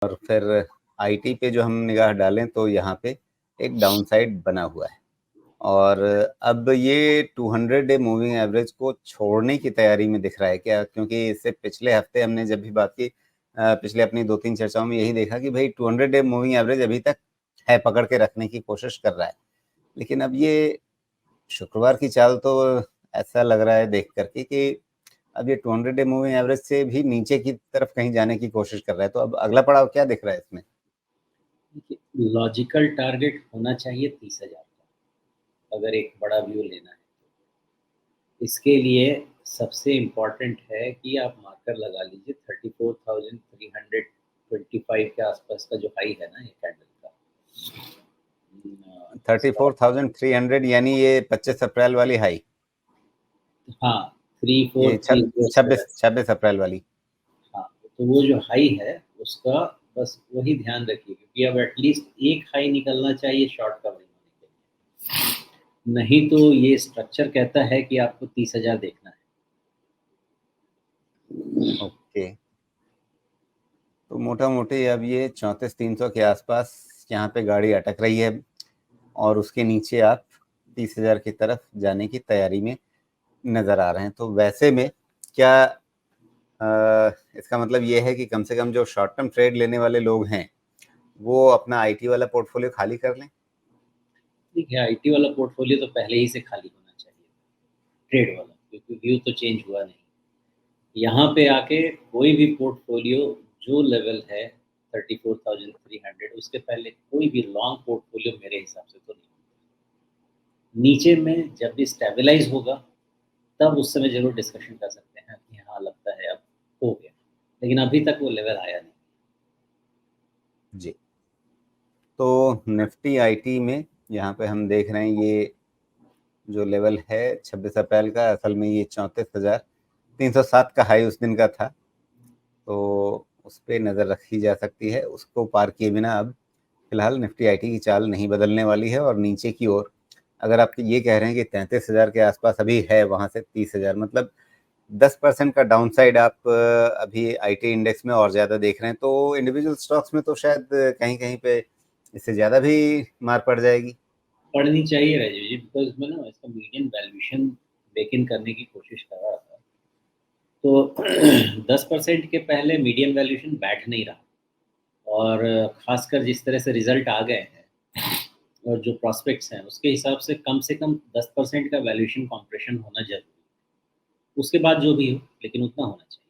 और फिर आईटी पे जो हम निगाह डालें तो यहाँ पे एक डाउनसाइड बना हुआ है और अब ये 200 डे मूविंग एवरेज को छोड़ने की तैयारी में दिख रहा है क्या? क्योंकि इससे पिछले हफ्ते हमने जब भी बात की, पिछले अपनी 2-3 चर्चाओं में यही देखा कि भाई 200 डे मूविंग एवरेज अभी तक है, पकड़ के रखने की कोशिश कर रहा है। लेकिन अब ये शुक्रवार की चाल तो ऐसा लग रहा है देख करके कि अब ये 200 डे मूविंग एवरेज से भी नीचे की तरफ कहीं जाने की कोशिश कर रहा है। तो अब अगला पड़ाव क्या दिख रहा है इसमें? लॉजिकल टारगेट होना चाहिए 30,000 का, अगर एक बड़ा व्यू लेना है तो। इसके लिए सबसे इम्पॉर्टेंट है कि आप मार्कर लगा लीजिए 34,325 के आसपास का जो हाई है ना ये कैंडल का। 34,300 यानी ये 25 अप्रैल वाली हाई, हाँ, 3 4 ये 3 26 अप्रैल वाली। हाँ, तो वो जो हाई है उसका बस वही ध्यान रखिए, क्योंकि अब एटलीस्ट एक हाई निकलना चाहिए शॉर्ट कवरिंग होने के लिए। नहीं तो ये स्ट्रक्चर कहता है कि आपको 30,000 देखना है। ओके, तो मोटा मोटी अब ये 34,300 के आसपास यहाँ पे गाड़ी अटक रही है और उसके नीचे आप 30,000 की तरफ जाने की तैयारी में नजर आ रहे हैं। तो वैसे में क्या इसका मतलब ये है कि कम से कम जो शॉर्ट टर्म ट्रेड लेने वाले लोग हैं वो अपना आईटी वाला पोर्टफोलियो खाली कर लें? ठीक है, आईटी वाला पोर्टफोलियो तो पहले ही से खाली होना चाहिए, ट्रेड वाला, क्योंकि व्यू तो चेंज हुआ नहीं। यहाँ पे आके कोई भी पोर्टफोलियो जो लेवल है 34,300, उसके पहले कोई भी लॉन्ग पोर्टफोलियो मेरे हिसाब से तो नहीं। नीचे में जब भी स्टेबलाइज होगा तब उस समय ज़रूर डिस्कशन कर सकते हैं कि हाँ, लगता है अब हो गया, लेकिन अभी तक वो लेवल आया नहीं। जी, तो निफ्टी आईटी में यहाँ पे हम देख रहे हैं ये जो लेवल है 26 अप्रैल का, असल में ये 34,307 का हाई उस दिन का था। तो उस पर नज़र रखी जा सकती है। उसको पार किए बिना अब फिलहाल निफ्टी आईटी की चाल नहीं बदलने वाली है और नीचे की ओर अगर आप ये कह रहे हैं कि 33,000 के आसपास अभी है, वहां से 30,000, मतलब 10% का डाउनसाइड आप अभी आईटी इंडेक्स में और ज़्यादा देख रहे हैं। तो इंडिविजुअल स्टॉक्स में तो शायद कहीं कहीं पे इससे ज़्यादा भी मार पड़ जाएगी। पढ़नी चाहिए राजीव जी, बिकॉज मैं ना इसका मीडियम वैल्यूएशन बेक इन करने की कोशिश कर रहा था, तो 10% के पहले मीडियम वैल्यूएशन बैठ नहीं रहा। और खासकर जिस तरह से रिजल्ट आ गए हैं और जो प्रॉस्पेक्ट्स हैं उसके हिसाब से कम 10% का वैल्यूएशन कॉम्प्रेशन होना जरूरी है। उसके बाद जो भी हो, लेकिन उतना होना चाहिए।